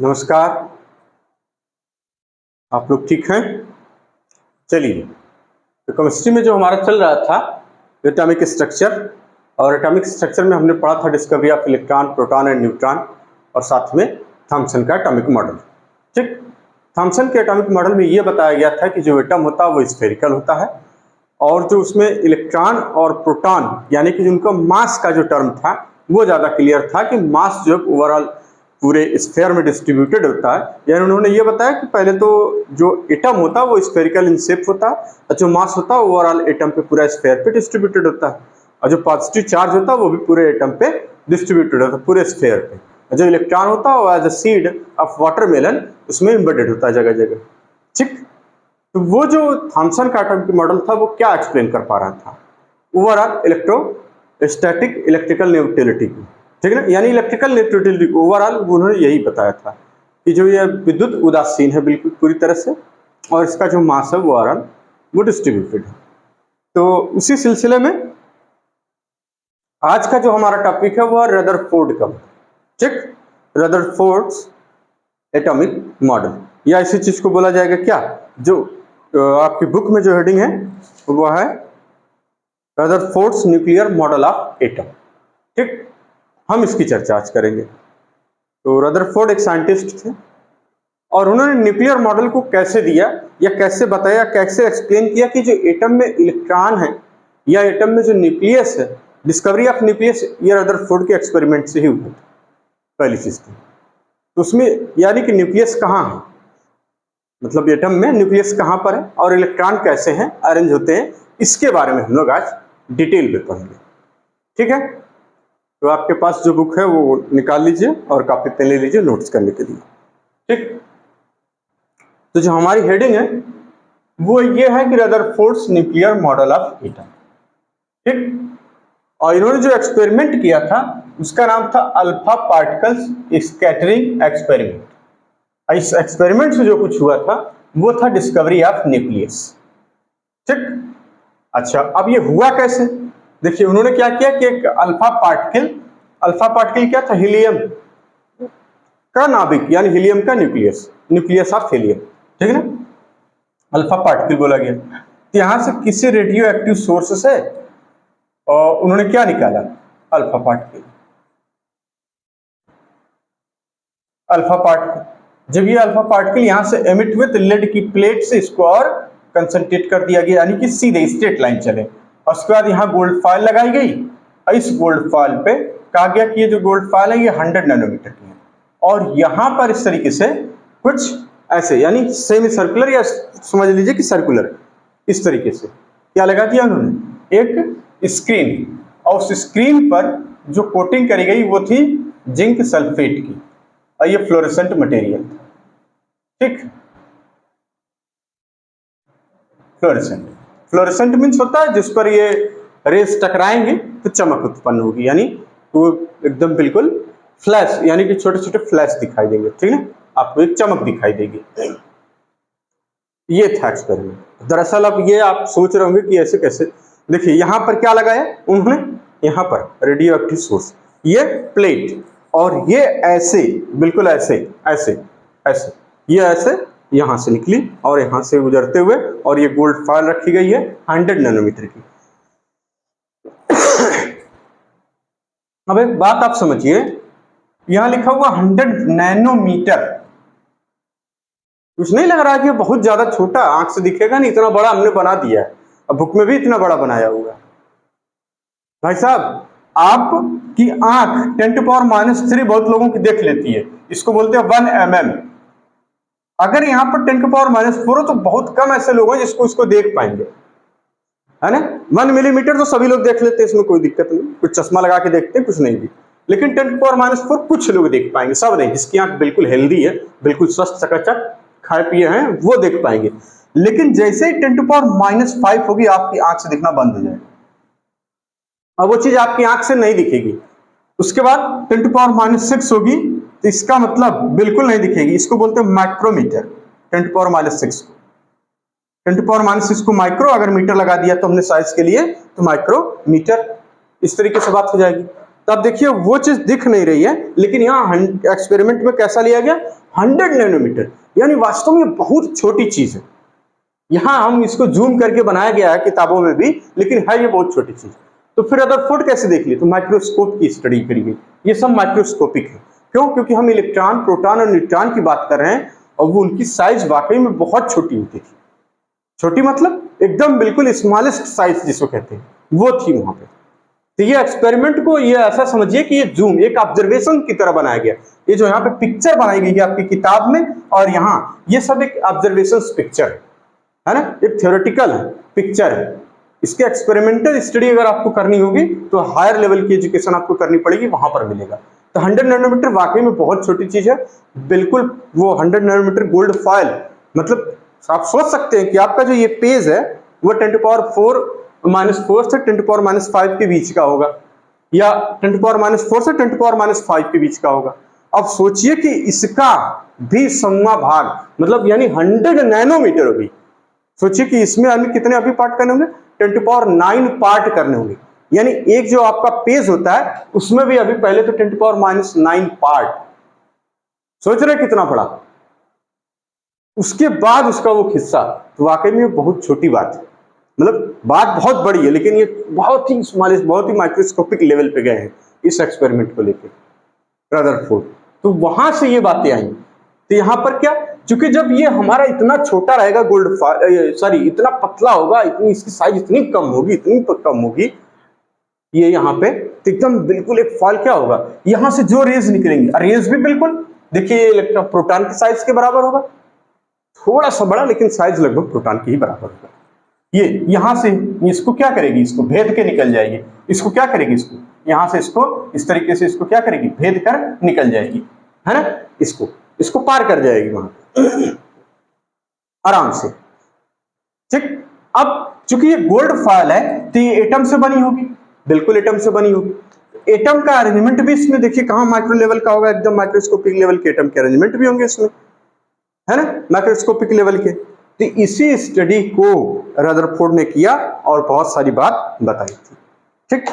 नमस्कार, आप लोग ठीक हैं? चलिए, तो केमिस्ट्री में जो हमारा चल रहा था एटॉमिक स्ट्रक्चर, और एटॉमिक स्ट्रक्चर में हमने पढ़ा था discovery of electron, proton and neutron, और साथ में थॉम्सन का एटॉमिक मॉडल। ठीक, थॉम्सन के एटॉमिक मॉडल में ये बताया गया था कि जो एटम होता है वो स्फेरिकल होता है, और जो उसमें इलेक्ट्रॉन और प्रोटॉन यानी कि जिनका मास का जो टर्म था वो ज़्यादा क्लियर था कि मास जो ओवरऑल पूरे स्फेयर में डिस्ट्रीब्यूटेड होता है। यानी उन्होंने ये बताया कि पहले तो जो एटम होता है वो स्फेरिकल इन शेप होता है, और जो मास होता है ओवरऑल एटम पे पूरा स्फेयर पे डिस्ट्रीब्यूटेड होता है, और जो पॉजिटिव चार्ज होता है वो भी पूरे एटम पे डिस्ट्रीब्यूटेड होता है, पूरे स्फेयर पे। और जो इलेक्ट्रॉन होता है वो as a seed of watermelon उसमें एम्बेडेड होता है जगह जगह। ठीक, तो वो जो थॉम्सन का एटॉमिक मॉडल था वो क्या एक्सप्लेन कर पा रहा था? ओवरऑल इलेक्ट्रोस्टैटिक इलेक्ट्रिकल न्यूट्रलिटी की। ठीक है ना, यानी इलेक्ट्रिकल न्यूट्रलिटी ओवरऑल उन्होंने यही बताया था कि जो ये विद्युत उदासीन है बिल्कुल पूरी तरह से, और इसका जो मास है वो ओवरऑल वो डिस्ट्रीब्यूटेड है। तो उसी सिलसिले में आज का जो हमारा टॉपिक है वो रदरफोर्ड का। ठीक, रदरफोर्ड्स एटॉमिक मॉडल, या इसी चीज को बोला जाएगा क्या, जो आपकी बुक में जो हेडिंग है वो है Rutherford's nuclear model of atom. ठीक, हम इसकी चर्चा आज करेंगे। तो रदरफोर्ड एक साइंटिस्ट थे, और उन्होंने न्यूक्लियर मॉडल को कैसे दिया या कैसे बताया, कैसे एक्सप्लेन किया कि जो एटम में इलेक्ट्रॉन है या एटम में जो न्यूक्लियस है, डिस्कवरी ऑफ न्यूक्लियस ये रदरफोर्ड के एक्सपेरिमेंट से ही हुआ था, पहली चीज थी। तो उसमें यानी कि न्यूक्लियस कहाँ है, मतलब एटम में न्यूक्लियस कहाँ पर है और इलेक्ट्रॉन कैसे हैं अरेंज होते हैं, इसके बारे में हम लोग आज डिटेल में पढ़ेंगे। ठीक है, तो आपके पास जो बुक है वो निकाल लीजिए और कॉपी पेन ले लीजिए नोट्स करने के लिए। ठीक, तो जो हमारी हेडिंग है वो ये है कि Rutherford's nuclear model of atom. ठीक, और इन्होंने जो एक्सपेरिमेंट किया था उसका नाम था अल्फा पार्टिकल्स स्कैटरिंग एक्सपेरिमेंट। इस एक्सपेरिमेंट से जो कुछ हुआ था वो था डिस्कवरी ऑफ न्यूक्लियस। ठीक, अच्छा, अब ये हुआ कैसे? देखिए, उन्होंने क्या किया कि एक अल्फा पार्टिकल क्या था, हीलियम का नाभिक, यानी हीलियम का न्यूक्लियस ऑफ हीलियम। ठीक है ना, अल्फा पार्टिकल बोला गया। तो यहां से किसी रेडियो एक्टिव सोर्स से और उन्होंने क्या निकाला, अल्फा पार्टिकल। जब ये अल्फा पार्टिकल यहां से एमिट हुए तो लेड की प्लेट से इसको और कंसंट्रेट कर दिया गया, यानी कि सीधे स्ट्रेट लाइन चले, और उसके बाद यहाँ गोल्ड फॉइल लगाई गई, और इस गोल्ड फॉइल पे कहा गया कि ये जो गोल्ड फॉइल है ये 100 नैनोमीटर की है, और यहाँ पर इस तरीके से कुछ ऐसे यानी सेमी सर्कुलर या समझ लीजिए कि सर्कुलर, इस तरीके से क्या लगा दिया उन्होंने, एक स्क्रीन, और उस स्क्रीन पर जो कोटिंग करी गई वो थी जिंक सल्फेट की, और ये फ्लोरेसेंट मटेरियल था। ठीक, फ्लोरेसेंट मीन्स होता है जिस पर ये रेस टकराएंगे तो चमक उत्पन्न होगी, यानी वो एकदम बिल्कुल फ्लैश, यानी कि छोटे छोटे फ्लैश दिखाई देंगे। ठीक है, आपको एक चमक दिखाई देगी। ये था एक्सपेरिमेंट। दरअसल अब ये आप सोच रहे होंगे कि ऐसे कैसे, देखिए यहां पर क्या लगाया उन्होंने, यहां पर रेडियो एक्टिव सोर्स, ये प्लेट, और ये ऐसे बिल्कुल ऐसे ऐसे ऐसे, ये ऐसे यहां से निकली और यहां से गुजरते हुए, और ये गोल्ड फॉइल रखी गई है 100 नैनोमीटर की। अब एक बात आप समझिए, यहां लिखा हुआ 100 नैनोमीटर, कुछ नहीं लग रहा कि बहुत ज्यादा छोटा, आंख से दिखेगा नहीं, इतना बड़ा हमने बना दिया है, अब बुक में भी इतना बड़ा बनाया हुआ। भाई साहब, आपकी आंख 10⁻³ बहुत लोगों की देख लेती है, इसको बोलते हैं 1 mm। अगर यहाँ पर 10⁻⁴ हो तो बहुत कम ऐसे लोग हैं जिसको इसको देख पाएंगे, है ना। 1 मिलीमीटर तो सभी लोग देख लेते हैं, इसमें कोई दिक्कत नहीं, कुछ चश्मा लगा के देखते हैं, कुछ नहीं भी। लेकिन 10⁻⁴ कुछ लोग देख पाएंगे, सब नहीं, जिसकी आंख बिल्कुल हेल्दी है, बिल्कुल स्वस्थ चकाचक खाए पिए हैं, वो देख पाएंगे। लेकिन जैसे ही 10⁻⁵ होगी आपकी आंख से दिखना बंद हो जाएगा, अब वो चीज आपकी आंख से नहीं दिखेगी। उसके बाद 10⁻⁶ होगी तो इसका मतलब बिल्कुल नहीं दिखेगी, इसको बोलते हैं माइक्रोमीटर। 10⁻⁶ को 10⁻⁶ को माइक्रो, अगर मीटर लगा दिया तो हमने साइज के लिए, तो माइक्रोमीटर, इस तरीके से बात हो जाएगी। तो अब देखिए वो चीज दिख नहीं रही है, लेकिन यहाँ एक्सपेरिमेंट में कैसा लिया गया, 100 नैनोमीटर, यानी वास्तव में बहुत छोटी चीज है। यहाँ हम इसको जूम करके बनाया गया है किताबों में भी, लेकिन है ये बहुत छोटी चीज। तो फिर रदरफोर्ड कैसे देख लिए, तो माइक्रोस्कोप की स्टडी करी गई। ये सब माइक्रोस्कोपिक है, क्यों, क्योंकि हम इलेक्ट्रॉन, प्रोटॉन और न्यूट्रॉन की बात कर रहे हैं, और वो उनकी साइज वाकई में बहुत छोटी होती थी। छोटी मतलब एकदम बिल्कुल स्मॉलेस्ट साइज जिसको कहते हैं, वो थी वहां पे। तो ये एक्सपेरिमेंट को ये ऐसा समझिए कि ये जूम एक ऑब्जर्वेशन की तरह बनाया गया। ये जो यहाँ पे पिक्चर बनाई गई है आपकी किताब में, और यहाँ ये सब एक ऑब्जर्वेशन पिक्चर है ना, एक थ्योरेटिकल है, पिक्चर है। इसके एक्सपेरिमेंटल स्टडी अगर आपको करनी होगी तो हायर लेवल की एजुकेशन आपको करनी पड़ेगी, वहां पर मिलेगा। तो 100 नैनोमीटर वाकई में बहुत छोटी चीज है, बिल्कुल। वो 100 नैनोमीटर गोल्ड फॉयल, मतलब आप सोच सकते हैं कि आपका जो ये पेज है वो 10⁻⁴ से 10⁻⁵ के बीच का होगा, या 10⁻⁴ से 10⁻⁵ के बीच का होगा। अब सोचिए कि इसका भी 100वां भाग, मतलब यानी 100 नैनोमीटर होगी। सोचिए कि इसमें हमें कितने अभी पार्ट करने होंगे, 10⁹ पार्ट करने होंगे। यानी एक जो आपका पेज होता है उसमें भी अभी पहले तो 10⁻⁹ पार्ट, सोच रहे कितना बड़ा, उसके बाद उसका वो हिस्सा। तो वाकई में बहुत छोटी बात है, मतलब बात बहुत बड़ी है, लेकिन ये बहुत ही स्मॉल, बहुत ही माइक्रोस्कोपिक लेवल पे गए हैं इस एक्सपेरिमेंट को लेकर रदरफोर्ड। तो वहां से ये बातें आई। तो यहां पर क्या, क्योंकि जब ये हमारा इतना छोटा रहेगा इतना पतला होगा, इतनी इसकी साइज इतनी कम होगी, इतनी कम होगी ये यहाँ पे, तो एकदम बिल्कुल एक फॉल क्या होगा, यहां से जो रेज निकलेंगे, रेज भी बिल्कुल देखिए इलेक्ट्रॉन प्रोटॉन की साइज के बराबर होगा, थोड़ा सा बड़ा, लेकिन साइज लगभग प्रोटॉन की ही बराबर होगा। ये यहां से इसको क्या करेगी, इसको भेद के निकल जाएगी। इसको क्या करेगी, इसको यहां से इसको इस तरीके से इसको क्या करेगी, भेद कर निकल जाएगी, है ना, इसको पार कर जाएगी वहां आराम से। ठीक, अब चूंकि ये गोल्ड फॉयल है तो ये एटम से बनी होगी, बिल्कुल एटम से बनी होगी। एटम का अरेंजमेंट भी इसमें देखिए कहां माइक्रो लेवल का होगा, एकदम माइक्रोस्कोपिक लेवल के एटम के अरेंजमेंट भी होंगे इसमें, है ना, माइक्रोस्कोपिक लेवल के। तो इसी स्टडी को रदरफोर्ड ने किया और बहुत सारी बात बताई थी। ठीक,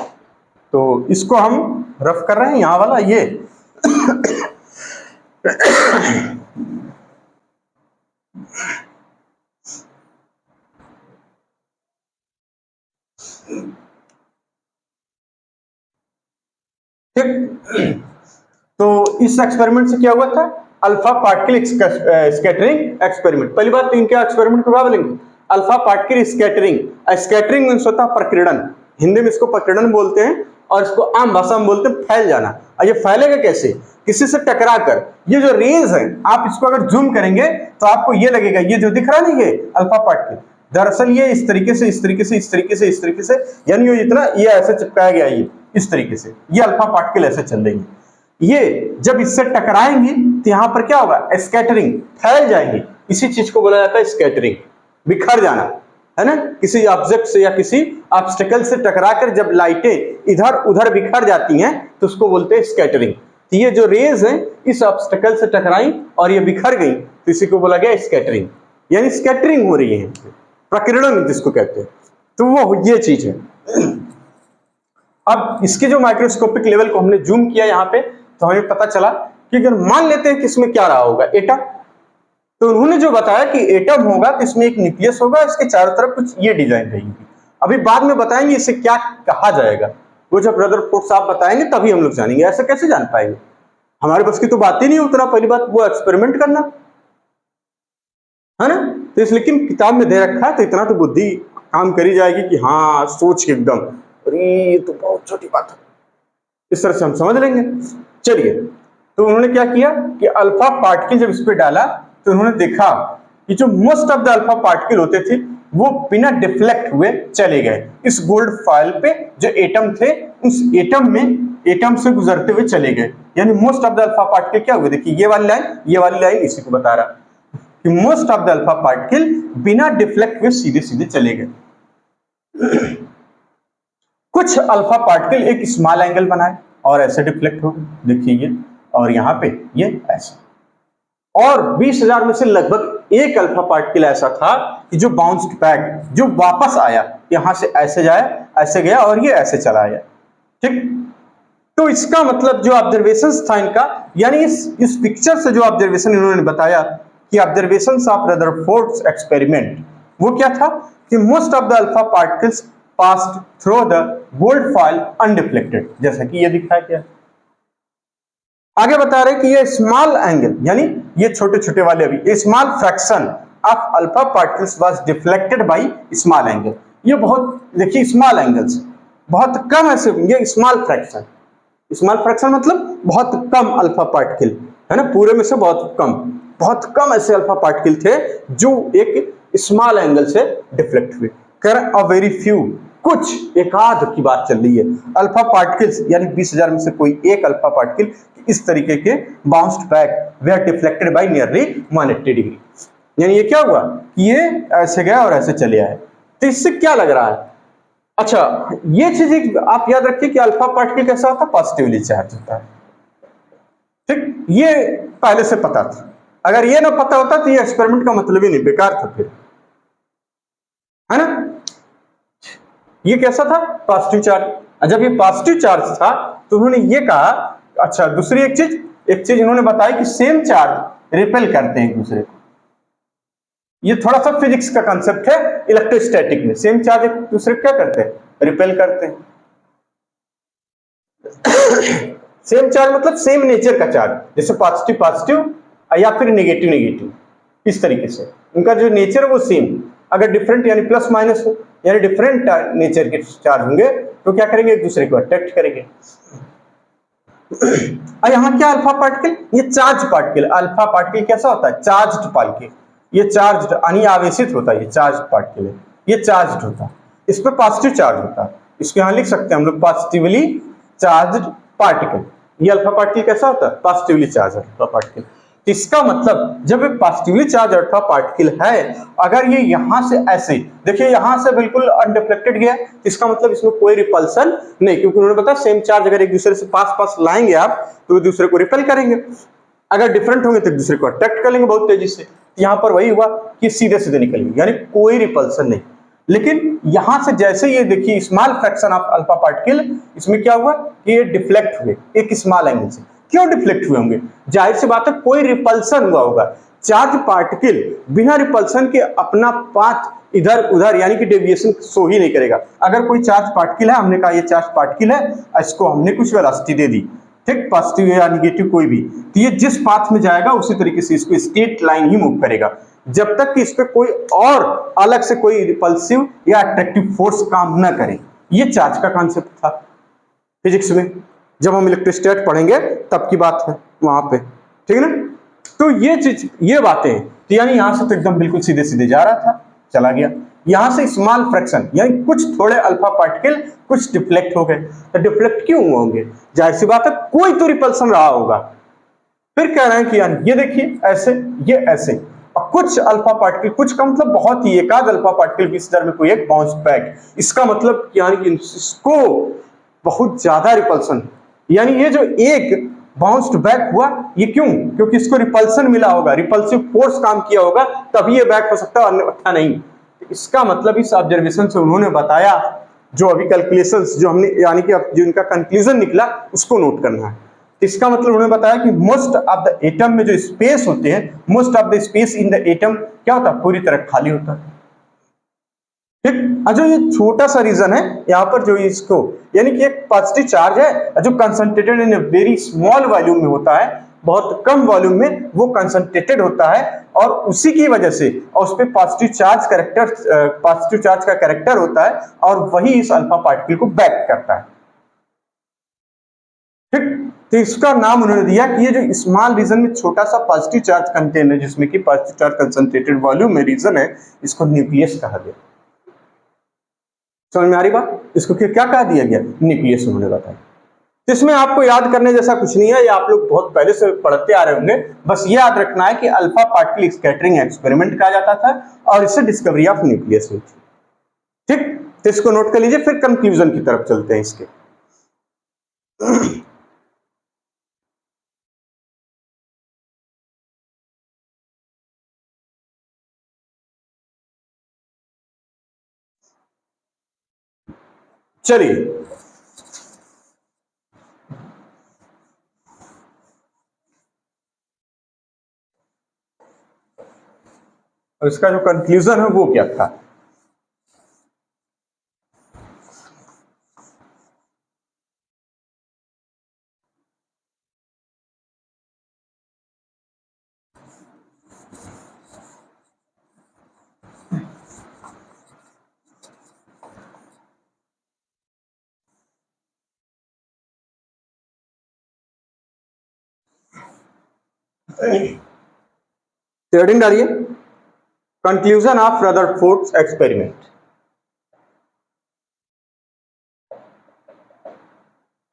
तो इसको हम रफ कर रहे हैं, यहां वाला ये ठीक। तो इस एक्सपेरिमेंट से क्या हुआ था, अल्फा पार्टिकल स्कैटरिंग एक्सपेरिमेंट। पहली बात तो इनके एक्सपेरिमेंट को क्या बोलेंगे, alpha particle scattering. Scattering means होता है प्रकीर्णन, हिंदी में इसको प्रकीर्णन बोलते हैं, और इसको आम भाषा में बोलते हैं फैल जाना। और ये फैलेगा कैसे, किसी से टकरा कर। ये जो रेज है, आप इसको अगर जूम करेंगे तो आपको ये लगेगा, ये जो दिख रहा है ना, ये अल्फा पार्टिकल, दरअसल ये इस तरीके से इस तरीके से इस तरीके से इस तरीके से, यानी ये इतना ये ऐसे चिपकाया गया, ये इस तरीके से, ये अल्फा पार्टिकल ऐसे चल रही है। ये जब इससे टकराएंगे तो यहां पर क्या होगा, स्कैटरिंग, फैल जाएंगे। इसी चीज को बोला जाता है स्कैटरिंग, बिखर जाना, है ना। किसी ऑब्जेक्ट से या किसी ऑब्स्टेकल से टकराकर जब लाइटें इधर उधर बिखर जाती हैं तो उसको बोलते हैं स्कैटरिंग। तो ये जो रेज हैं इस ऑब्स्टेकल से टकराई और ये बिखर गई, तो इसी को बोला गया स्कैटरिंग, यानी स्कैटरिंग हो रही है, प्रकीर्णन जिसको कहते हैं। तो वो ये चीज है। अब इसके जो माइक्रोस्कोपिक लेवल को हमने जूम किया यहाँ पे, तो हमें पता चला कि अगर मान लेते हैं कि इसमें क्या रहा होगा, एटम, तो उन्होंने जो बताया कि एटम होगा तो इसमें एक न्यूक्लियस होगा, इसके चारों तरफ कुछ ये डिजाइन रहेगी। अभी बाद में बताएंगे इसे क्या कहा जाएगा, वो जब रदरफोर्ड साहब बताएंगे तभी हम लोग जानेंगे, ऐसे कैसे जान पाएंगे, हमारे बस की तो बात ही नहीं उतना। पहली बात वो एक्सपेरिमेंट करना, है ना। तो इस लेकिन किताब में दे रखा है तो इतना तो बुद्धि काम करी जाएगी कि हाँ सोच के एकदम, अरे ये तो बहुत छोटी बात है, इस तरह से हम समझ लेंगे। चलिए, तो उन्होंने क्या किया कि अल्फा पार्टिकल जब इस पे डाला तो उन्होंने देखा कि जो most of the alpha particle होते थे वो बिना डिफ्लेक्ट हुए चले गए इस गोल्ड फॉयल पे। जो एटम थे उस एटम में एटम से गुजरते हुए चले गए, यानी most of the alpha particle क्या हुए, देखिए ये वाली लाइन इसी को बता रहा कि most of the alpha particle बिना डिफ्लेक्ट हुए सीधे सीधे चले गए। कुछ अल्फा पार्टिकल एक स्मॉल एंगल बनाए और ऐसे डिफ्लेक्ट हो गए, देखिए ये, और यहाँ पे ये ऐसा। और 20,000 में से लगभग एक अल्फा पार्टिकल ऐसा था कि जो बाउंस्ड बैक, जो वापस आया, यहां से ऐसे जाया, ऐसे गया और ये ऐसे चला आया। ठीक, तो इसका मतलब जो ऑब्जर्वेशन था इनका, यानी इस पिक्चर से जो ऑब्जर्वेशन इन्होंने बताया कि ऑब्जर्वेशंस ऑफ रदरफोर्ड्स एक्सपेरिमेंट, वो क्या था कि most of the alpha particles passed through the gold foil undeflected, जैसा कि ये दिखाया गया। आगे बता रहे कि ये स्मॉल एंगल, यानी ये छोटे छोटे वाले, अभी ये small fraction of alpha particles was deflected by small angle. ये बहुत, देखिए स्मॉल एंगल्स बहुत कम ऐसे, ये स्मॉल फ्रैक्शन, स्मॉल फ्रैक्शन मतलब बहुत कम अल्फा पार्टिकल है ना, पूरे में से बहुत कम ऐसे अल्फा पार्टिकल थे जो एक स्मॉल एंगल से डिफ्लेक्ट हुए। कर अ वेरी फ्यू, कुछ एक आध की बात चल रही है, अल्फा पार्टिकल्स यानी 20,000 में से कोई एक अल्फा पार्टिकल इस तरीके के bounced back they are deflected by nearly 180 degree. यानी ये क्या हुआ कि ये ऐसे गया और ऐसे चले आए। तो इससे क्या लग रहा है, अच्छा ये चीज आप याद रखिए कि अल्फा पार्टिकल कैसा होता है, पॉजिटिवली चार्ज होता है। ठीक, ये पहले से पता था, अगर ये ना पता होता तो ये एक्सपेरिमेंट का मतलब ही नहीं, बेकार था फिर, है ना। ये कैसा था, पॉजिटिव चार्ज। जब ये पॉजिटिव चार्ज था तो उन्होंने ये कहा, अच्छा दूसरी एक चीज इन्होंने बताई कि सेम चार्ज रिपेल करते हैं एक दूसरे को। ये थोड़ा सा फिजिक्स का कंसेप्ट है, इलेक्ट्रोस्टैटिक में सेम चार्ज एक दूसरे को क्या करते हैं, रिपेल करते हैं। सेम चार्ज मतलब सेम नेचर का चार्ज, जैसे पॉजिटिव पॉजिटिव या फिर नेगेटिव नेगेटिव, इस तरीके से उनका जो नेचर है वो सेम। अगर डिफरेंट यानी प्लस माइनस हो, यानी डिफरेंट नेचर के चार्ज होंगे तो क्या करेंगे, एक दूसरे को अट्रैक्ट करेंगे। और यहाँ क्या अल्फा पार्टिकल, ये चार्ज पार्टिकल, अल्फा पार्टिकल कैसा होता है, चार्ज्ड पार्टिकल, ये चार्ज यानी आवेशित होता है, ये चार्ज पार्टिकल है, ये चार्ज होता है, इस पर पॉजिटिव चार्ज होता है, इसको यहाँ लिख सकते हैं हम लोग पॉजिटिवली चार्ज्ड पार्टिकल। ये अल्फा पार्टिकल कैसा होता है, पॉजिटिवली चार्ज अल्फा पार्टिकल। इसका मतलब जब एक पॉजिटिवली चार्ज अल्फा पार्टिकल है, अगर ये यहां से ऐसे, देखिए यहां से बिल्कुल अनडिफ्लेक्टेड गया, इसका मतलब इसमें कोई रिपल्सन नहीं, क्योंकि उन्होंने बताया सेम चार्ज अगर एक दूसरे से पास पास लाएंगे आप तो एक दूसरे को रिपेल करेंगे, अगर डिफरेंट होंगे तो एक दूसरे को अट्रैक्ट कर लेंगे बहुत तेजी से। यहां पर वही हुआ कि सीधे सीधे निकल गए, यानी कोई रिपल्सन नहीं। लेकिन यहां से जैसे ये देखिए small fraction of alpha particle, इसमें क्या हुआ कि ये डिफ्लेक्ट हुए एक स्मॉल एंगल से। क्यों डिफ्लेक्ट हुए होंगे, जाहिर सी बात है कोई रिपल्सन हुआ होगा। चार्ज पार्टिकल बिना रिपल्सन के अपना पाथ इधर उधर यानी कि डेविएशन शो ही नहीं करेगा। अगर कोई चार्ज पार्टिकल है, हमने कहा ये चार्ज पार्टिकल है, इसको हमने कुछ वेलोसिटी दे दी, ठीक, पॉजिटिव या नेगेटिव कोई भी, तो ये जिस पाथ में जाएगा उसी तरीके से इसको स्ट्रेट लाइन ही मूव करेगा, जब तक कि इस पे कोई और अलग से कोई रिपल्सिव या अट्रैक्टिव फोर्स काम ना करे। ये चार्ज का कॉन्सेप्ट था फिजिक्स में, जब हम इलेक्ट्रोस्टैट पढ़ेंगे तब की बात है वहां पे, ठीक है ना। तो ये चीज, ये बातें, तो यानी यहां से तो एकदम बिल्कुल सीधे सीधे जा रहा था, चला गया। यहां से स्मॉल फ्रैक्शन यानी कुछ थोड़े अल्फा पार्टिकल कुछ डिफ्लेक्ट हो गए, तो डिफ्लेक्ट क्यों होंगे, जाहिर सी बात है कोई तो रिपल्सन रहा होगा। फिर कह रहे हैं कि यानी ये देखिए ऐसे, ये ऐसे, और कुछ अल्फा पार्टिकल, कुछ का मतलब बहुत ही एकाध अल्फा पार्टिकल 20,000 में कोई एक बाउंस बैक, इसका मतलब यानी कि इसको बहुत ज्यादा रिपल्सन, यानी ये जो एक बाउंस्ड बैक हुआ, ये क्यों, क्योंकि इसको रिपल्सन मिला होगा, रिपल्सिव फोर्स काम किया होगा, तभी ये बैक हो सकता है, अन्यथा नहीं। इसका मतलब इस ऑब्जर्वेशन से उन्होंने बताया, जो अभी कैलकुलेशंस जो हमने यानी कि जो इनका कंक्लूजन निकला उसको नोट करना है। इसका मतलब उन्होंने बताया कि मोस्ट ऑफ द एटम में जो स्पेस होते हैं, most of the space in the atom क्या होता है, पूरी तरह खाली होता है, ठीक। जो ये छोटा सा रीजन है यहाँ पर, जो इसको यानी कि एक पॉजिटिव चार्ज है जो concentrated in very small volume में होता है, बहुत कम वॉल्यूम में वो कंसंट्रेटेड होता है, और उसी की वजह से और उस पर positive charge character, positive charge का कैरेक्टर होता है, और वही इस अल्फा पार्टिकल को बैक करता है, ठीक। तो इसका नाम उन्होंने दिया कि ये जो स्मॉल रीजन में छोटा सा पॉजिटिव चार्ज कंटेन है, जिसमें कि पॉजिटिव चार्ज कंसंट्रेटेड वॉल्यूम में रीजन है, इसको न्यूक्लियस कहा गया। समझ में आ रही बात, इसको क्या कहा दिया गया, न्यूक्लियस उन्होंने बताया। तो इसमें आपको याद करने जैसा कुछ नहीं है, ये आप लोग बहुत पहले से पढ़ते आ रहे होंगे, बस ये याद रखना है कि अल्फा पार्टिकल स्कैटरिंग एक्सपेरिमेंट कहा जाता था, और इससे डिस्कवरी ऑफ न्यूक्लियस हुई थी, ठीक। तो इसको नोट कर लीजिए, फिर कंक्लूजन की तरफ चलते हैं इसके। चलिए और इसका जो कंक्लूजन है वो क्या था। हेडिंग डालिए, conclusion of Rutherford's experiment.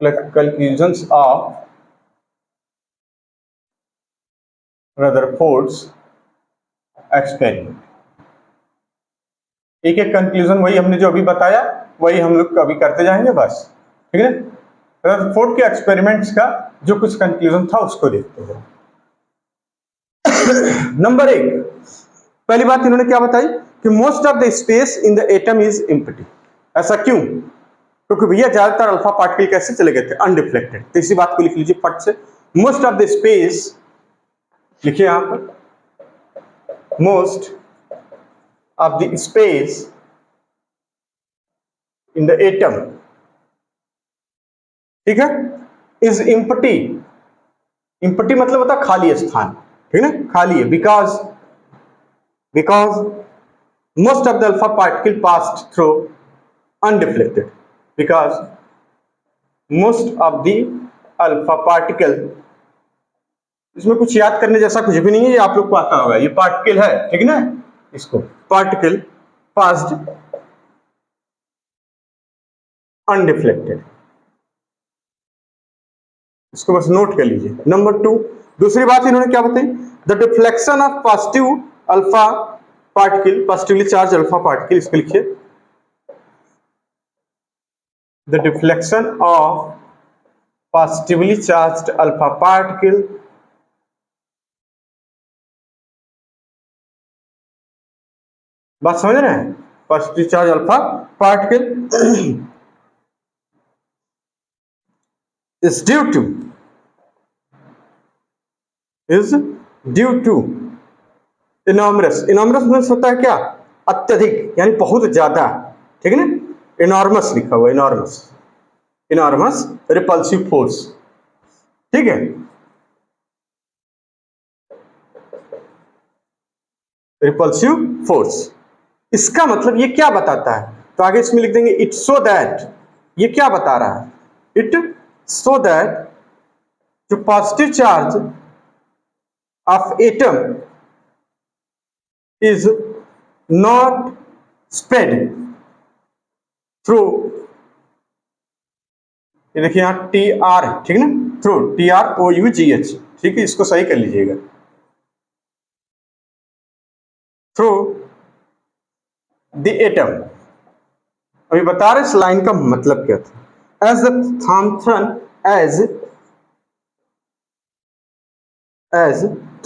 Conclusions of Rutherford's experiment. एक एक कंक्लूजन वही हमने जो अभी बताया वही हम लोग अभी करते जाएंगे बस, ठीक है। रदरफोर्ड के एक्सपेरिमेंट्स का जो कुछ कंक्लूजन था उसको देखते हैं। नंबर 1, पहली बात इन्होंने क्या बताई कि most of the space in the atom is empty. ऐसा क्यों? क्योंकि भैया ज्यादातर अल्फा पार्टिकल कैसे चले गए थे? अनडिफ्लेक्टेड। तो इसी बात को लिख लीजिए फट से, मोस्ट ऑफ द स्पेस, लिखिए यहां पर, most of the space in the atom, ठीक है, इज एम्प्टी। एम्प्टी मतलब होता है खाली स्थान, ठीक है ना, खाली है। Because most of the alpha particle passed through undeflected, because most of the alpha particle, इसमें कुछ याद करने जैसा कुछ भी नहीं है, ये आप लोग को आता होगा, ये पार्टिकल है, ठीक है ना, इसको पार्टिकल पास्ड अनडिफ्लेक्टेड, इसको बस नोट कर लीजिए। नंबर 2, दूसरी बात इन्होंने क्या बताई, the deflection of positive alpha particle, positively charge alpha particle, इसको लिखिए, the deflection of positively charged alpha particle बात समझ रहे हैं, positive charge alpha particle is due to enormous means होता है क्या? अत्यधिक, यानी बहुत ज्यादा, ठीक है ना, enormous लिखा हुआ, enormous repulsive force, ठीक है, repulsive force। इसका मतलब ये क्या बताता है? तो आगे इसमें लिख देंगे इट सो दैट, ये क्या बता रहा है? इट सो दैट जो positive charge of atom is not spread through, ये देखिए यहां टी आर, ठीक है ना, थ्रू, TROUGH, ठीक है, इसको सही कर लीजिएगा, थ्रू द एटम। अभी बता रहे इस लाइन का मतलब क्या था। As the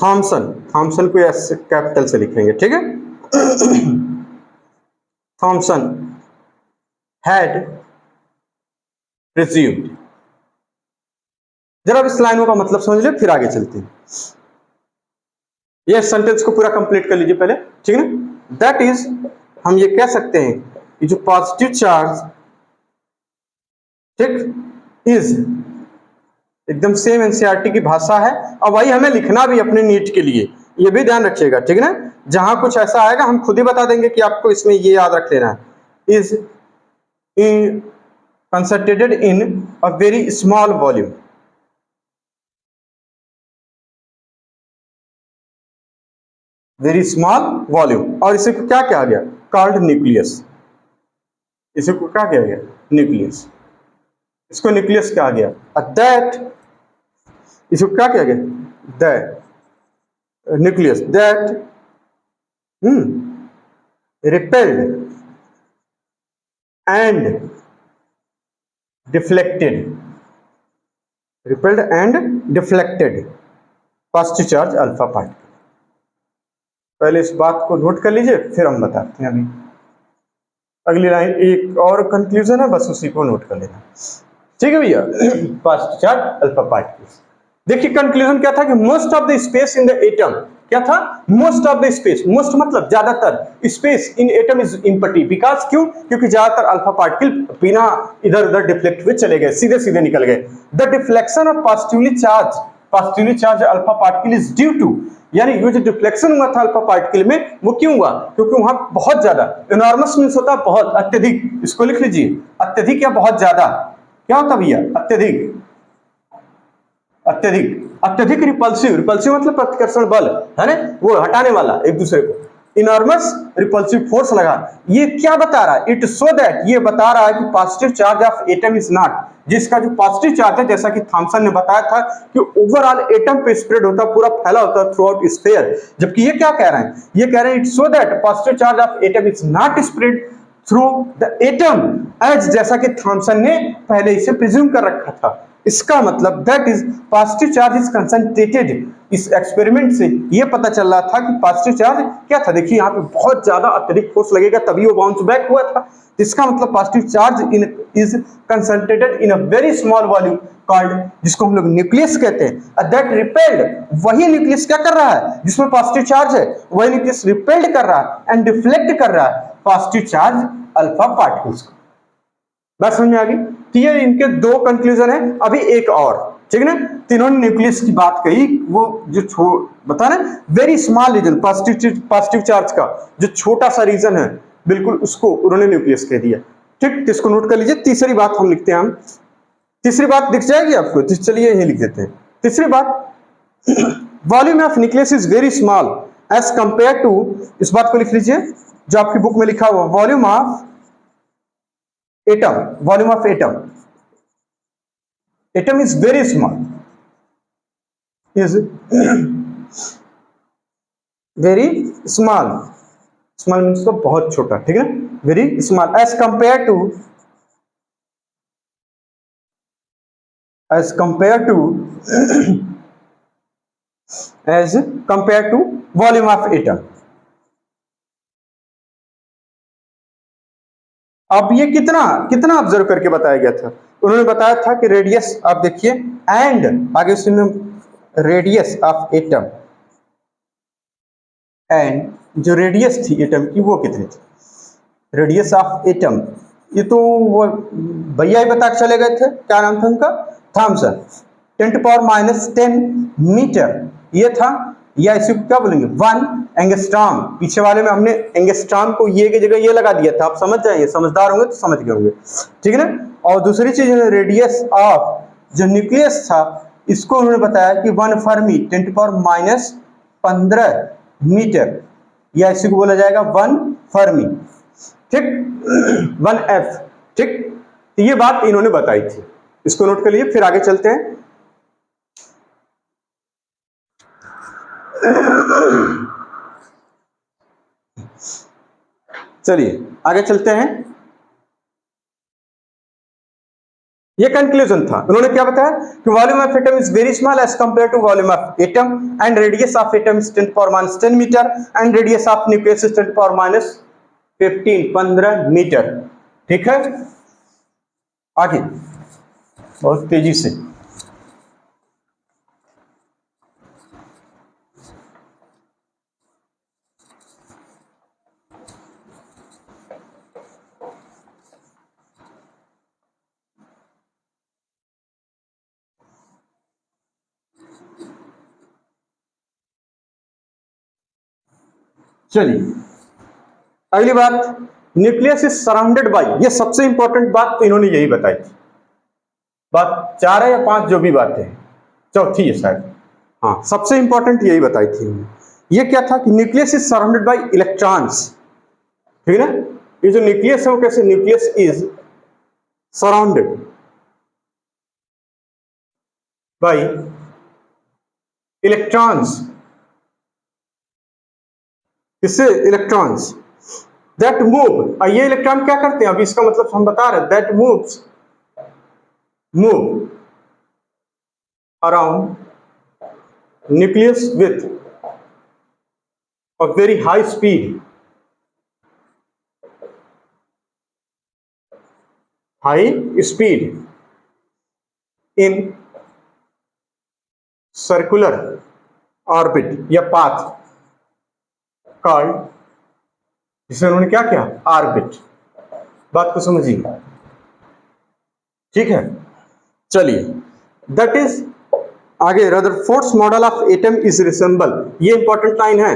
थॉमसन को ऐसे कैपिटल से लिखेंगे, ठीक है, थॉमसन हैड प्रिज्यूम्ड। जरा इस लाइनों का मतलब समझ ले, फिर आगे चलते हैं। ये सेंटेंस को पूरा कंप्लीट कर लीजिए पहले, ठीक है ना। दैट इज, हम ये कह सकते हैं कि जो पॉजिटिव चार्ज, ठीक, इज एकदम सेम एनसीईआरटी की भाषा है, और वही हमें लिखना भी अपने नीट के लिए, ये भी ध्यान रखिएगा, ठीक है ना। जहां कुछ ऐसा आएगा हम खुद ही बता देंगे कि आपको इसमें ये याद रख लेना है। Is concentrated in a very small volume, very small volume, और इसे को क्या किया गया? Called nucleus. इसे को क्या किया गया? न्यूक्लियस। इसको न्यूक्लियस कहा गया। दैट, इसको क्या किया गया? That nucleus, that repelled and deflected, repelled and deflected positive charge alpha particle. पहले इस बात को नोट कर लीजिए, फिर हम बताते हैं। अभी अगली लाइन एक और कंक्लूजन है, बस उसी को नोट कर लेना, ठीक है भैया। Positive charge alpha particles. देखिए कंक्लूजन क्या था कि most of the space in the atom, क्या था, most of the space, most मतलब ज्यादातर space in atom is empty, because क्यों, क्योंकि ज्यादातर अल्फा पार्टिकल बिना इधर उधर डिफ्लेक्ट हुए चले गए, सीधे सीधे निकल गए। The deflection of positively charge alpha particle is due to, यानी ये जो डिफ्लेक्शन हुआ था अल्फा पार्टिकल में वो क्यों हुआ, क्योंकि वहां बहुत ज्यादा, इनॉर्मस मींस होता है बहुत, अत्यधिक, इसको लिख लीजिए, अत्यधिक या बहुत ज्यादा, क्या होता भैया, अत्यधिक, अत्यधिक रिपल्सिव, रिपल्सिव मतलब प्रतिकर्षण बल है ना, वो हटाने वाला एक दूसरे को, इनॉर्मस रिपल्सिव फोर्स लगा। ये क्या बता रहा है, इट शो दैट, ये बता रहा है कि positive charge of atom is not, जिसका जो पॉजिटिव चार्ज है, जैसा कि थॉमसन ने बताया था कि ओवरऑल एटम पे स्प्रेड होता, पूरा फैला होता थ्रू आउट स्फीयर, जबकि ये क्या कह रहे हैं, ये कह रहे हैं it show that positive charge of atom is not spread through the atom as, जैसा कि थॉमसन ने पहले इसे प्रिज्यूम कर रखा था। इसका मतलब that is positive charge is concentrated, इस एक्सपेरिमेंट से ये पता चल रहा था कि पॉजिटिव चार्ज क्या था, देखिए यहाँ पे बहुत ज्यादा अत्यधिक फोर्स लगेगा तभी वो बाउंस बैक हुआ था, इसका मतलब positive charge in is concentrated in a very small volume called, जिसको हम लोग न्यूक्लियस कहते हैं, दैट रिपेल्ड, वही न्यूक्लियस क्या कर रहा है जिसमें पॉजिटिव चार्ज है, वही न्यूक्लियस रिपेल्ड कर रहा है एंड डिफ्लेक्ट कर रहा है पॉजिटिव चार्ज अल्फा पार्टिकल्स को। बात समझ में आ गई, तो ये इनके दो कंक्लूजन है, अभी एक और, ठीक है ना, तीनों ने न्यूक्लियस की बात कही, वो जो बता ना very small region, positive charge का जो छोटा सा रीजन है, बिल्कुल उसको उन्होंने न्यूक्लियस कह दिया, ठीक, इसको नोट कर लीजिए। तीसरी बात हम लिखते हैं, हम तीसरी बात दिख जाएगी आपको, तो चलिए यही लिख देते हैं। तीसरी बात, volume of nucleus is very small as compare to, इस बात को लिख लीजिए जो आपकी बुक में लिखा हुआ, volume of atom, volume of atom is very small, is very small, small means तो बहुत छोटा, ठीक है, very small as compared to as compared to volume of atom। अब ये कितना कितना ऑब्जर्व करके बताया गया था, उन्होंने बताया था कि रेडियस, आप देखिए, एंड आगे उसमें रेडियस ऑफ एटम, एंड जो रेडियस थी एटम की वो कितनी थी, रेडियस ऑफ एटम, ये तो वो भैया ही बता के चले गए थे, क्या नाम था उनका, थॉमसन, 10⁻⁻10 मीटर ये था, या इसी को क्या बोलेंगे 1 एंगस्ट्रॉम, पीछे वाले में हमने एंगस्ट्रॉम को ये की जगह ये लगा दिया था, आप समझ जाइए, समझदार होंगे तो समझ गए होंगे, ठीक है ना। और दूसरी चीज रेडियस ऑफ जो न्यूक्लियस था, इसको उन्होंने बताया कि 1 फर्मी 10⁻15 मीटर, या इसी को बोला जाएगा 1 फर्मी, ठीक, 1 F, ठीक, तो ये बात इन्होंने बताई थी, इसको नोट कर लीजिए, फिर आगे चलते हैं। चलिए आगे चलते हैं, ये कंक्लूजन था, उन्होंने क्या बताया कि volume of atom is very small as compare to volume of atom and radius of atom is 10⁻10 metre and radius of nucleus is 10⁻15 metre, ठीक है। आगे बहुत तेजी से, चलिए अगली बात, न्यूक्लियस इज सराउंडेड बाय, ये सबसे इंपॉर्टेंट बात तो इन्होंने यही बताई थी, बात 4 है या 5 जो भी बातें हैं, चौथी है शायद, हाँ सबसे इंपॉर्टेंट यही बताई थी इन्होंने। ये क्या था कि nucleus is surrounded by electrons, ठीक है ना, ये जो न्यूक्लियस है वो कैसे, nucleus is surrounded by electrons, इससे इलेक्ट्रॉन्स दैट मूव, ये इलेक्ट्रॉन क्या करते हैं, अभी इसका मतलब हम बता रहे हैं, that move around nucleus with a very high speed, in circular orbit या पाथ, कॉल्ड, जिसे उन्होंने क्या किया, ऑर्बिट। बात को समझिए, ठीक है। चलिए, दैट इज आगे Rutherford's model of atom is resemble, ये इंपॉर्टेंट लाइन है।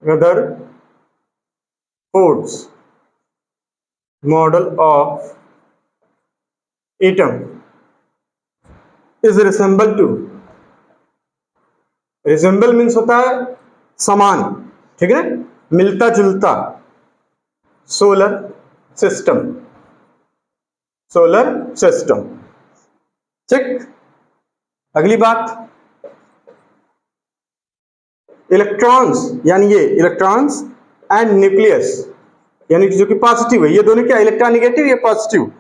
Rutherford's model of atom is resemble to, resemble means होता है समान, ठीक है, मिलता जुलता, सोलर सिस्टम, सोलर सिस्टम, ठीक। अगली बात, इलेक्ट्रॉन्स, यानी ये इलेक्ट्रॉन्स एंड न्यूक्लियस, यानी कि जो कि पॉजिटिव है, ये दोनों क्या, इलेक्ट्रॉन निगेटिव, ये पॉजिटिव,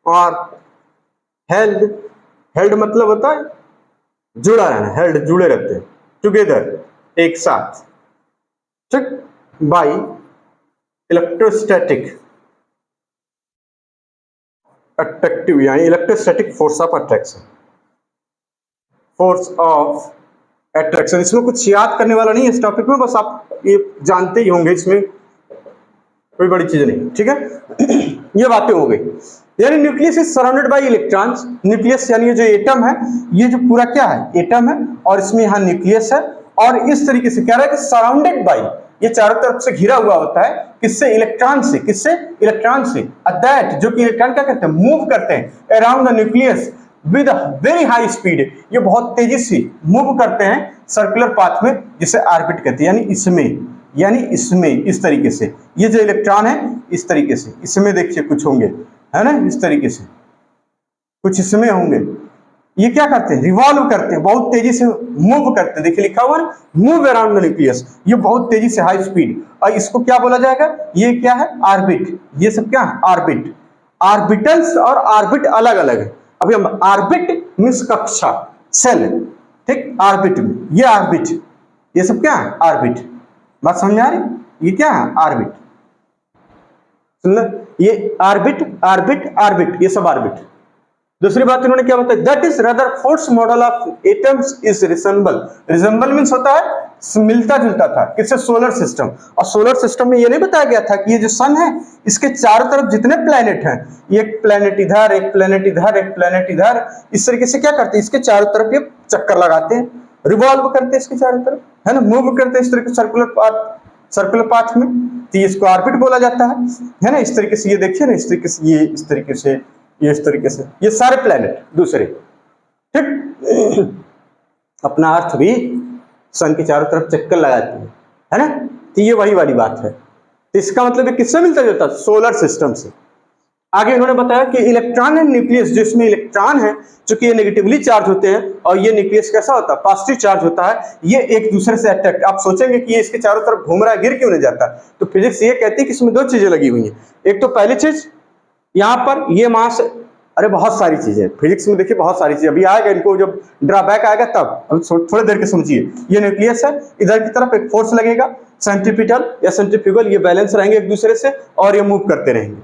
और हेल्ड, हेल्ड मतलब होता है जुड़ा रहना, हेल्ड जुड़े रहते हैं, टुगेदर, एक साथ, ठीक, बाय इलेक्ट्रोस्टैटिक अट्रैक्टिव, यानी electrostatic force of attraction, force of attraction. इसमें कुछ याद करने वाला नहीं है इस टॉपिक में, बस आप ये जानते ही होंगे, इसमें कोई बड़ी चीज नहीं, ठीक है। ये बातें हो गई। यानी nucleus is surrounded by electrons, nucleus यानी जो एटम है, ये जो पूरा क्या है, एटम है, और इसमें यहाँ न्यूक्लियस है, और इस तरीके से कह रहा है कि सराउंडेड बाय, ये चारों तरफ से घिरा हुआ होता है, किससे, इलेक्ट्रॉन से, किससे, इलेक्ट्रॉन से, दैट, जो कि इलेक्ट्रॉन क्या करते हैं, मूव करते हैं around the nucleus with very high speed, ये बहुत तेजी से मूव करते हैं सर्कुलर पाथ में, जिसे ऑर्बिट कहते हैं, यानी इसमें इस तरीके से, ये जो इलेक्ट्रॉन है इस तरीके से, इसमें देखिए कुछ होंगे, है ना, इस तरीके से कुछ इसमें होंगे, ये क्या करते हैं, रिवॉल्व करते हैं, बहुत तेजी से मूव करते हैं, देखिए लिखा हुआ है मूव अराउंड द न्यूक्लियस, ये बहुत तेजी से, हाई स्पीड, और इसको क्या बोला जाएगा, ये क्या है, ऑर्बिट, ये सब क्या है, ऑर्बिट। ऑर्बिटल्स और ऑर्बिट अलग अलग है। अभी हम ऑर्बिट मीन्स कक्षा, सेल, ठीक, ऑर्बिट में ये ऑर्बिट, ये सब क्या है, ऑर्बिट। बात समझ आ रही, ये क्या है, ऑर्बिट, सुन, ये ऑर्बिट ऑर्बिट ऑर्बिट, ये सब ऑर्बिट। दूसरी बात इन्होंने क्या बताया, that is Rutherford's model of atoms is resemble, resemble means होता है मिलता जुलता था, किससे, सोलर सिस्टम। और सोलर सिस्टम में ये नहीं बताया गया था कि ये जो सन है, इसके चारों तरफ जितने प्लेनेट हैं, एक प्लेनेट इधर, एक प्लेनेट इधर, एक प्लेनेट इधर, इस तरीके से क्या करते हैं, इसके चारों तरफ ये चक्कर लगाते हैं, रिवॉल्व करते हैं इसके चारों तरफ, है ना, मूव करते हैं इस तरीके सर्कुलर पाथ में, तो इसको ऑर्बिट बोला जाता है ना। इस तरीके से ये देखिए ना, इस तरीके से, ये इस तरीके से, ये इस तरीके से, ये सारे प्लेनेट दूसरे, ठीक, अपना अर्थ भी सन के चारों तरफ चक्कर लगाती है ना, तो ये वही वाली बात है। तो इसका मतलब किससे मिलता जुलता है, सोलर सिस्टम से। आगे इन्होंने बताया कि इलेक्ट्रॉन एंड न्यूक्लियस, जो इसमें इलेक्ट्रॉन है, चूंकि ये नेगेटिवली चार्ज होते हैं, और ये न्यूक्लियस कैसा होता है, पॉजिटिव चार्ज होता है, ये एक दूसरे से अट्रैक्ट, आप सोचेंगे कि ये इसके चारों तरफ घूम रहा है, गिर क्यों नहीं जाता, तो फिजिक्स ये कहती है कि इसमें दो चीजें लगी हुई हैं। एक तो पहली चीज यहाँ पर ये मास, अरे बहुत सारी चीजें फिजिक्स में, देखिए बहुत सारी चीजें, अभी आएगा, इनको जब ड्रॉबैक आएगा तब, अब थोड़ी देर के समझिए। ये न्यूक्लियस है, इधर की तरफ एक फोर्स लगेगा, सेंट्रीपिटल या सेंट्रीफ्यूगल, ये बैलेंस रहेंगे एक दूसरे से, और ये मूव करते रहेंगे,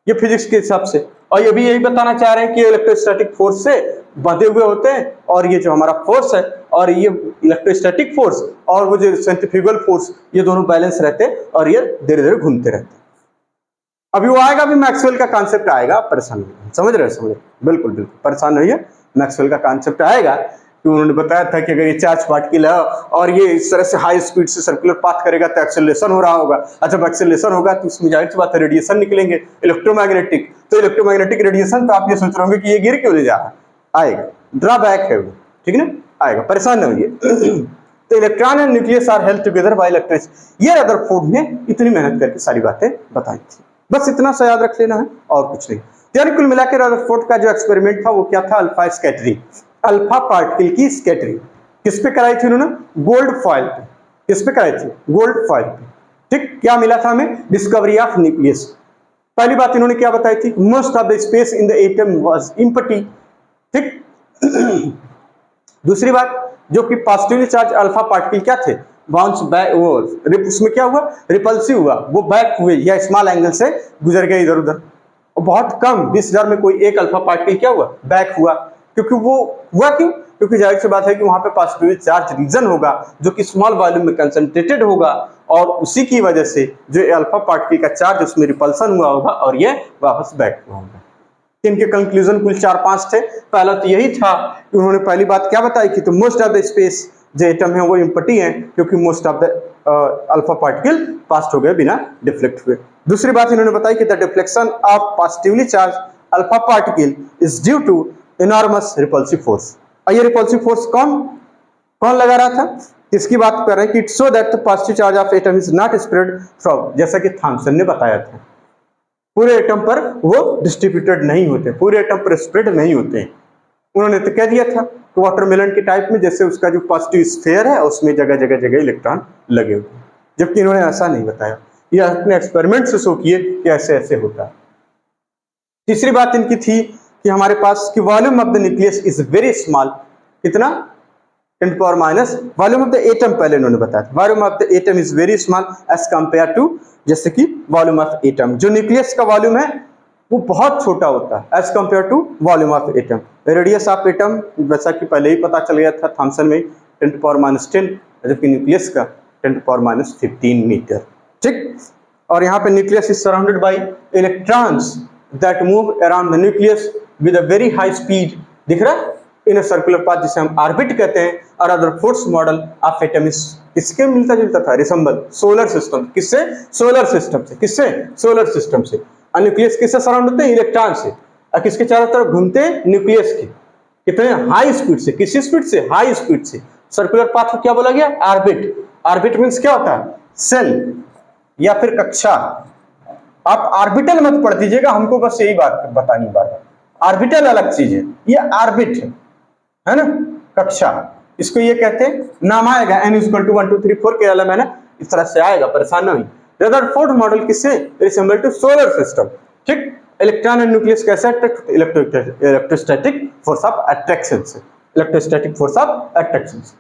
ये फिजिक्स के हिसाब से। और ये भी यही बताना चाह रहे हैं कि इलेक्ट्रोस्टैटिक फोर्स से बंधे हुए होते हैं, और ये जो हमारा फोर्स है, और ये इलेक्ट्रोस्टैटिक फोर्स और वो जो सेंट्रीफ्यूगल फोर्स, ये दोनों बैलेंस रहते हैं, और ये धीरे धीरे घूमते रहते हैं। अभी वो आएगा, अभी मैक्सवेल का कॉन्सेप्ट आएगा, परेशान नहीं, समझ रहे हो, बिल्कुल बिल्कुल परेशान नहीं है, मैक्सवेल का कॉन्सेप्ट आएगा, कि उन्होंने बताया था कि अगर ये चार्ज पार्टिकल है और ये इस तरह से हाई स्पीड से सर्कुलर पाथ करेगा तो एक्सेलरेशन हो रहा होगा, अच्छा जब एक्सेलरेशन होगा तो उसमें जाहिर सी बात है रेडिएशन निकलेंगे, इलेक्ट्रोमैग्नेटिक, तो इलेक्ट्रोमैग्नेटिक रेडिएशन, तो आप ये सोच रहे होंगे कि ये गिर क्यों नहीं जा रहा, आएगा, ड्रॉबैक है वो, ठीक है ना, आएगा, परेशान न होइए। तो electron and nucleus are held together by electricity, ये रदरफोर्ड ने इतनी मेहनत करके सारी बातें बताई थी, बस इतना सा याद रख लेना है और कुछ नहीं। यानी कुल मिलाकर रदरफोर्ड का जो एक्सपेरिमेंट था वो क्या था, अल्फा स्कैटरिंग, अल्फा पार्टिकल की स्कैटरिंग। किस पे कराई थी उन्होंने, गोल्ड फॉइल पे, किस पे कराई थी, गोल्ड फॉइल पे, ठीक। क्या मिला था हमें, डिस्कवरी ऑफ न्यूक्लियस। पहली बात इन्होंने क्या बताई थी, most of the space in the atom was empty, ठीक। दूसरी बात, जो कि पॉजिटिवली चार्ज अल्फा पार्टिकल क्या थे, बाउंस बैक, वो उसमें क्या हुआ, रिपल्सिव हुआ, वो बैक हुए या स्मॉल एंगल से गुजर गए इधर उधर, और बहुत कम 20,000 में कोई एक अल्फा पार्टिकल क्या हुआ, बैक हुआ, क्योंकि वो हुआ क्यों, क्योंकि जाहिर सी बात है कि वहां पे पॉजिटिवली चार्ज रीजन होगा जो कि स्मॉल वॉल्यूम में कंसंट्रेटेड होगा, और उसी की वजह से जो अल्फा पार्टिकल का चार्ज उसमें रिपल्सन हुआ होगा और ये वापस बैक हुआ होगा। इनके कंक्लूजन कुल 4-5 थे। पहला तो यही था कि उन्होंने पहली बात क्या बताई कि तो मोस्ट ऑफ द स्पेस जो एटम है वो एम्प्टी है, क्योंकि most of the alpha particle pass हो गए बिना डिफ्लेक्ट हुए। दूसरी बात इन्होंने बताई कि the deflection of positively charge alpha particle is due to enormous repulsive force. और ये रिपल्सिव फोर्स कौन कौन लगा रहा था, किसकी बात कर रहे हैं कि it's so that the positive charge of atom is not spread from, जैसा कि थॉमसन ने बताया था पूरे एटम पर वो डिस्ट्रीब्यूटेड नहीं होते, पूरे एटम पर स्प्रेड नहीं होते। उन्होंने तो कह दिया था कि वाटरमेलन के टाइप में जैसे उसका जो पॉजिटिव स्फीयर है उसमें जगह जगह जगह इलेक्ट्रॉन लगे होते हैं, जबकि इन्होंने ऐसा नहीं बताया, यह अपने एक्सपेरिमेंट से शो किए कि ऐसे ऐसे होता है। तीसरी बात इनकी थी कि हमारे पास कि volume of the nucleus is very small, कितना 10⁻⁻, वॉल्यूम ऑफ द एटम पहले इन्होंने बताया, volume of the atom is very small as compare to, जैसे कि वॉल्यूम ऑफ एटम, जो न्यूक्लियस का वॉल्यूम है वो बहुत छोटा होता है as compare to volume of atom. Radius of atom जैसा कि पहले ही पता चल गया था थॉमसन में 10⁻10, जबकि न्यूक्लियस का 10⁻15 मीटर। ठीक, और यहाँ पे nucleus is surrounded by electrons that move around the nucleus with a very high speed, दिख रहा है, इन सर्कुलर पाथ जिसे हम ऑर्बिट कहते हैं। और other force model of atom is किसके मिलता जुलता था, रिसेंबल सोलर सिस्टम, किससे, सोलर सिस्टम से, किससे, सोलर सिस्टम से। और न्यूक्लियस किससे सराउंड होते हैं, इलेक्ट्रॉन से, और किसके चारों तरफ घूमते हैं, न्यूक्लियस के, कितने हाई स्पीड से, किस स्पीड से, हाई स्पीड से। सर्कुलर पाथ को क्या बोला गया, ऑर्बिट। ऑर्बिट मींस क्या होता है, सेल या फिर कक्षा। आप ऑर्बिटल मत पढ़ दीजिएगा, हमको बस यही बात बतानी बार बार, ऑर्बिटल अलग चीज है, ये ऑर्बिट है ना, कक्षा, इसको ये कहते हैं। नाम आएगा n = 1 2 3 4 के अलग है ना, इस तरह से आएगा, परेशान नहीं। रदरफोर्ड मॉडल किससे, रिसेंबल टू सोलर सिस्टम। ठीक, इलेक्ट्रॉन एंड न्यूक्लियस कैसे attract, electrostatic force of attraction से, इलेक्ट्रोस्टैटिक फोर्स ऑफ अट्रैक्शन से।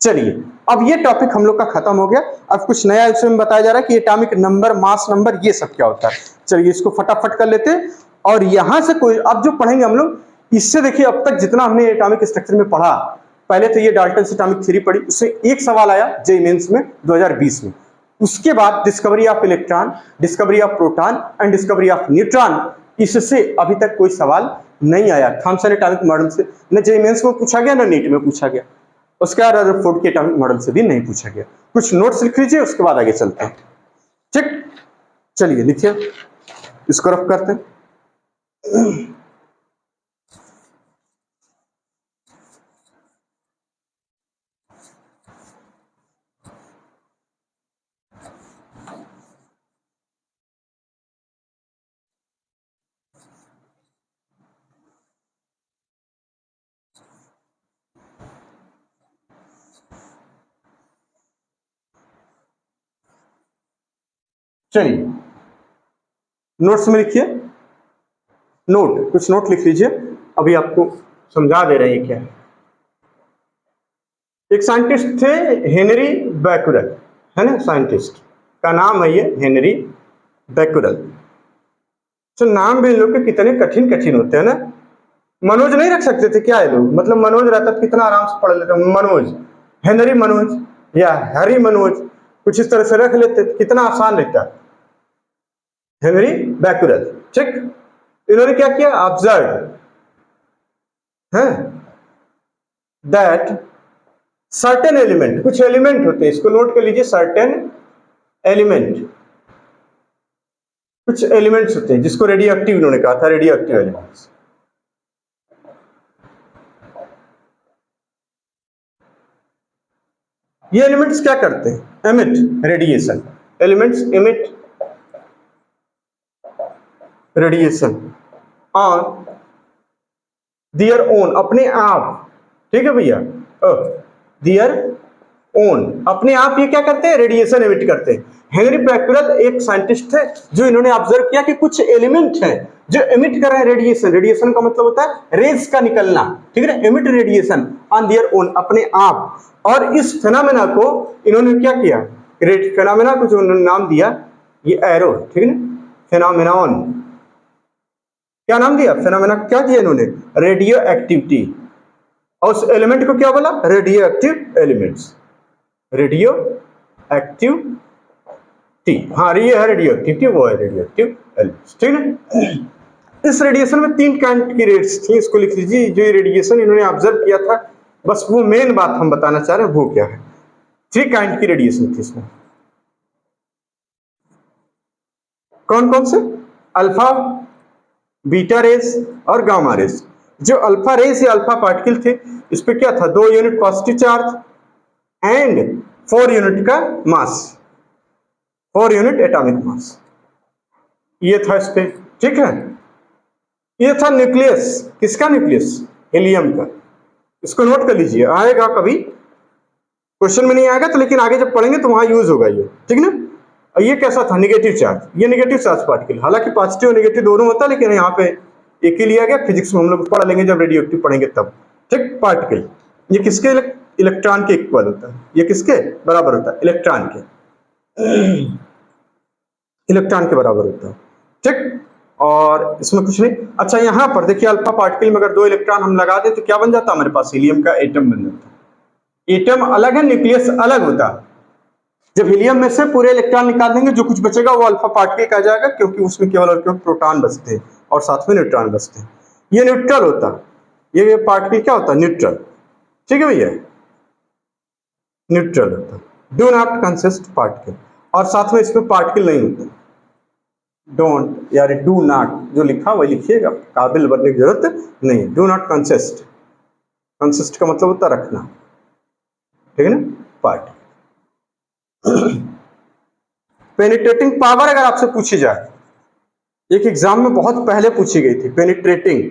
चलिए, अब ये टॉपिक हम लोग का खत्म हो गया। अब कुछ नया इसमें बताया जा रहा है कि एटॉमिक नंबर, मास नंबर, ये सब क्या होता है। चलिए इसको फटाफट कर लेते हैं। और यहां से कोई अब जो पढ़ेंगे हम लोग, इससे देखिए अब तक जितना हमने एटॉमिक स्ट्रक्चर में पढ़ा, पहले तो ये डाल्टन से एटॉमिक थ्योरी पढ़ी, उससे एक सवाल आया जेईई मेंस में 2020 में। उसके बाद discovery of electron, discovery of proton and discovery of neutron, इससे अभी तक कोई सवाल नहीं आया थॉमसन एटॉमिक मॉडल से, न जेईई मेंस में पूछा गया न नीट में पूछा गया। उसके बाद रदरफोर्ड के एटॉमिक मॉडल से भी नहीं पूछा गया। कुछ नोट्स लिख लीजिए, उसके बाद आगे चलते हैं। ठीक, चलिए लिखिए, इसको रफ करते हैं। चलिए नोट्स में लिखिए, नोट, कुछ नोट लिख लीजिए, अभी आपको समझा दे रहे हैं क्या है। एक साइंटिस्ट थे हेनरी बैकुरल, है ना, साइंटिस्ट का नाम है ये हेनरी बैकुरल। तो नाम भी इन लोग के कितने कठिन कठिन होते हैं ना। मनोज नहीं रख सकते थे क्या ये लोग, मतलब मनोज रहता तो कितना आराम से पढ़ लेते, मनोज, हेनरी मनोज या हैरी मनोज, कुछ इस तरह से रख लेते, कितना आसान रहता। हेनरी बैकुरल, ठीक, इन्होंने क्या किया, ऑब्जर्व है दैट सर्टेन एलिमेंट, कुछ एलिमेंट होते हैं, इसको नोट कर लीजिए, सर्टेन एलिमेंट, कुछ एलिमेंट्स होते हैं जिसको रेडियो एक्टिव इन्होंने कहा था, रेडियो एक्टिव एलिमेंट्स। ये एलिमेंट्स क्या करते हैं, emit radiation, elements emit radiation on their own, अपने आप, ठीक है भैया, दियर ओन, अपने आप ये क्या करते हैं, रेडिएशन एमिट करते हैं। हेनरी बैकुरल एक साइंटिस्ट थे जो इन्होंने ऑब्जर्व किया कि कुछ एलिमेंट हैं जो एमिट कर रहे हैं रेडिएशन, रेडिएशन का मतलब होता है रेज का निकलना, ठीक है, emit radiation on their own, अपने आप। और इस फेनोमेना को इन्होंने क्या किया, फेनोमेना को जो उन्होंने नाम दिया ये एरो, ठीक है ना, फेनोमेनॉन, क्या नाम दिया, फेनोमेना क्या दिया इन्होंने, रेडियो एक्टिविटी, और उस एलिमेंट को क्या बोला? Radio active elements, radio active T, हाँ ये है रेडियो एक्टिविटी, वो है रेडियो एक्टिव एलिमेंट्स, ठीक है। इस रेडिएशन में 3 काइंड की रेट्स थी, इसको लिख लीजिए। जो ये रेडिएशन इन्होंने ऑब्जर्व किया था, बस वो मेन बात हम बताना चाह रहे हैं, वो क्या है। 3 काइंड की रेडिएशन थी इसमें। कौन कौन से? अल्फा, बीटा रेस और गामा रेस। जो अल्फा रेस या अल्फा पार्टिकल थे, इस पे क्या था? 2 unit positive charge and 4 unit का मास, 4 यूनिट एटॉमिक मास, ये था इस पे, ठीक है। ये था न्यूक्लियस, किसका न्यूक्लियस? हीलियम का। इसको नोट कर लीजिए, आएगा कभी क्वेश्चन में नहीं आएगा तो, लेकिन आगे जब पढ़ेंगे तो वहां यूज होगा ये, ठीक ना। और ये कैसा था? नेगेटिव चार्ज, ये नेगेटिव चार्ज पार्टिकल, हालांकि पॉजिटिव और नेगेटिव दोनों होता है, लेकिन यहाँ पे एक ही लिया गया। फिजिक्स में हम लोग पढ़ लेंगे जब रेडियो एक्टिव पढ़ेंगे तब, ठीक। पार्टिकल ये किसके? इलेक्ट्रॉन के इक्वल होता है। ये किसके बराबर होता है? इलेक्ट्रॉन के, इलेक्ट्रॉन के बराबर होता है, ठीक। और इसमें कुछ नहीं। अच्छा यहां पर देखिए, अल्फा पार्टिकल में अगर 2 इलेक्ट्रॉन हम लगा दें तो क्या बन जाता? हमारे पास हीलियम का एटम बन जाता। एटम अलग है, न्यूक्लियस अलग होता है। जब हीलियम में से पूरे इलेक्ट्रॉन निकाल देंगे, जो कुछ बचेगा वो अल्फा पार्टिकल कहा जाएगा, क्योंकि उसमें केवल और केवल प्रोटॉन बचते हैं और साथ में न्यूट्रॉन बचते हैं। ये न्यूट्रल होता है, ये पार्टिकल क्या होता है? न्यूट्रल, ठीक है भैया, न्यूट्रल होता है, डू नॉट कंसिस्ट पार्टिकल। और साथ में इसमें पार्टिकल नहीं होता, डोंट यार डू नॉट जो लिखा वही लिखिएगा, काबिल बनने की जरूरत नहीं है। डू नॉट कंसिस्ट, कंसिस्ट का मतलब होता है रखना, ठीक है ना, पार्ट। पेनिट्रेटिंग पावर अगर आपसे पूछी जाए, एक एग्जाम में बहुत पहले पूछी गई थी, पेनिट्रेटिंग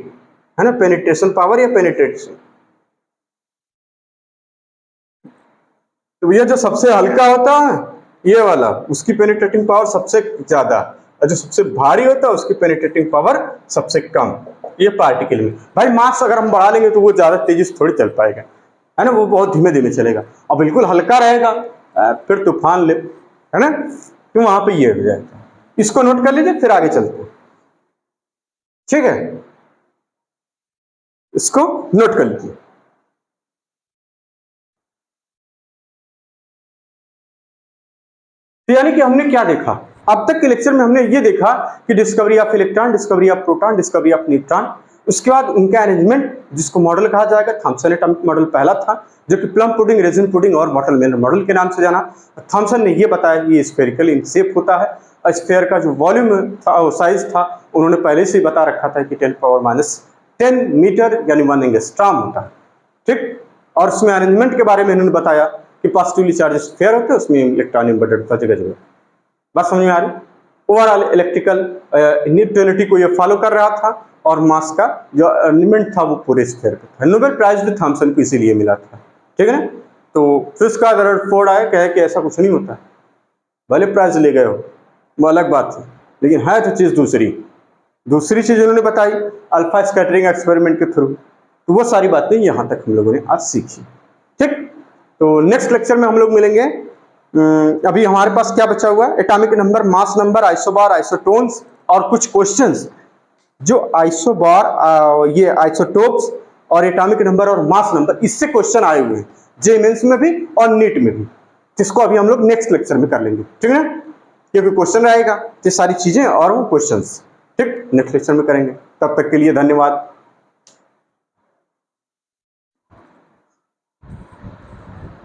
है ना, पेनिट्रेशन पावर या पेनिट्रेशन। तो ये जो सबसे हल्का होता है ये वाला, उसकी पेनिट्रेटिंग पावर सबसे ज्यादा, और जो सबसे भारी होता है उसकी पेनिट्रेटिंग पावर सबसे कम। ये पार्टिकल में भाई मास अगर हम बढ़ा लेंगे तो वो ज्यादा तेजी से थोड़ी चल पाएगा, है ना, वो बहुत धीमे धीमे चलेगा। और बिल्कुल हल्का रहेगा फिर तूफान ले, है ना, तो वहां पे ये हो जाएगा। इसको नोट कर लीजिए, फिर आगे चलते हैं, ठीक है। इसको नोट कर लीजिए। तो यानी कि हमने क्या देखा अब तक के लेक्चर में? हमने ये देखा कि discovery of electron, discovery of proton, discovery of neutron, उसके बाद उनका अरेंजमेंट जिसको मॉडल कहा जाएगा। थॉमसन एटॉमिक मॉडल पहला था, जो कि प्लम पुडिंग, रेजिन पुडिंग और वाटरमेलन मॉडल के नाम से जाना। थॉमसन ने ये बताया कि ये स्फेरिकल इन शेप होता है, और स्फेयर का जो वॉल्यूम था, साइज था, उन्होंने पहले से ही बता रखा था कि 10⁻10 मीटर यानी 1 एंगस्ट्रॉम होता है, ठीक। और उसमें अरेंजमेंट के बारे में इन्होंने बताया कि पॉजिटिवली चार्ज स्फेयर होते हैं, उसमें इलेक्ट्रॉन एम्बेडेड होता है जगह जगह। बात समझ में आ रही? ओवरऑल इलेक्ट्रिकल न्यूट्रलिटी को ये फॉलो कर रहा था, और मास का जो एलिमेंट था वो पूरे स्फीयर का था। नोबेल प्राइज भी थॉमसन को इसीलिए मिला था, ठीक है ना। तो फिर उसका रदरफोर्ड आया, कहे कि ऐसा कुछ नहीं होता, भले प्राइज ले गए हो वो अलग बात है, लेकिन है तो चीज दूसरी। दूसरी चीज उन्होंने बताई अल्फा स्कैटरिंग एक्सपेरिमेंट के थ्रू। तो वो सारी बातें यहाँ तक हम लोगों ने आज सीखी, ठीक। तो नेक्स्ट लेक्चर में हम लोग मिलेंगे। अभी हमारे पास क्या बचा हुआ है? Atomic number, mass number, isobar, isotones और कुछ क्वेश्चंस जो आइसोबार, ये आइसोटोप्स और एटॉमिक नंबर और मास नंबर, इससे क्वेश्चन आए हुए हैं जे मेंस में भी और नीट में भी, जिसको अभी हम लोग नेक्स्ट लेक्चर में कर लेंगे, ठीक है ना। क्योंकि क्वेश्चन रहेगा ये सारी चीजें और वो क्वेश्चंस, ठीक, नेक्स्ट लेक्चर में करेंगे। तब तक के लिए धन्यवाद।